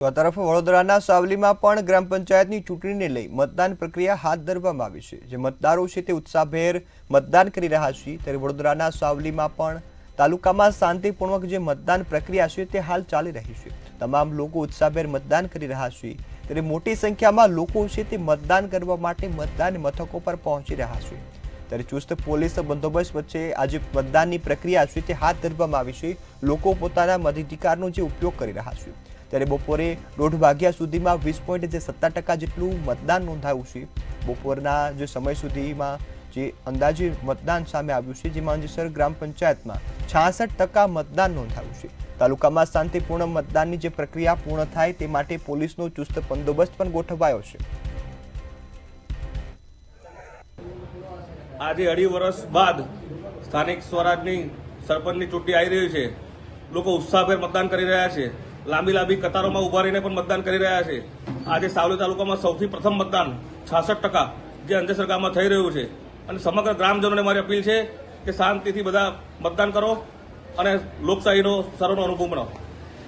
તો આ તરફ વડોદરાના સાવલીમાં પણ ગ્રામ પંચાયતની ચૂંટણીને લઈ મતદાન પ્રક્રિયા હાથ ધરવામાં આવી છે। જે મતદારો છે તે ઉત્સાહભેર મતદાન કરી રહ્યા છે। ત્યારે વડોદરાના સાવલીમાં પણ તાલુકામાં શાંતિપૂર્વક જે મતદાન પ્રક્રિયા છે તે હાલ ચાલી રહી છે। તમામ લોકો ઉત્સાહભેર મતદાન કરી રહ્યા છે। ત્યારે મોટી સંખ્યામાં લોકો છે તે મતદાન કરવા માટે મતદાન મથકો પર પહોંચી રહ્યા છે। ત્યારે ચુસ્ત પોલીસ બંદોબસ્ત વચ્ચે આજે મતદાનની પ્રક્રિયા છે તે હાથ ધરવામાં આવી છે। લોકો પોતાના મતાધિકારનો જે ઉપયોગ કરી રહ્યા છે। ત્યારે બપોરે 1:30 વાગ્યા સુધીમાં 20.17% જેટલું મતદાન નોંધાયું છે। બપોરના જે સમય સુધીમાં જે અંદાજે મતદાન સામે આવ્યું છે, જેમાં અંજેસર ગ્રામ પંચાયતમાં 66% મતદાન નોંધાયું છે। તાલુકામાં શાંતિપૂર્ણ મતદાનની જે પ્રક્રિયા પૂર્ણ થાય તે માટે પોલીસનો ચુસ્ત બંદોબસ્ત પણ ગોઠવાયો છે। આજે 2.5 વર્ષ બાદ સ્થાનિક સ્વરાજની સરપંચની ચૂંટણી આવી રહી છે। લોકો ઉત્સાહભેર મતદાન કરી રહ્યા છે। લાંબી કતારોમાં ઉભા રહીને પણ મતદાન કરી રહ્યા છે। આજે સાવલી તાલુકામાં સૌથી પ્રથમ મતદાન 66% જે અંજેસર ગામમાં થઈ રહ્યું છે અને સમગ્ર ગ્રામજનોને મારી અપીલ છે કે શાંતિથી બધા મતદાન કરો અને લોકશાહીનો સર્વનો અનુભવ બનાવો।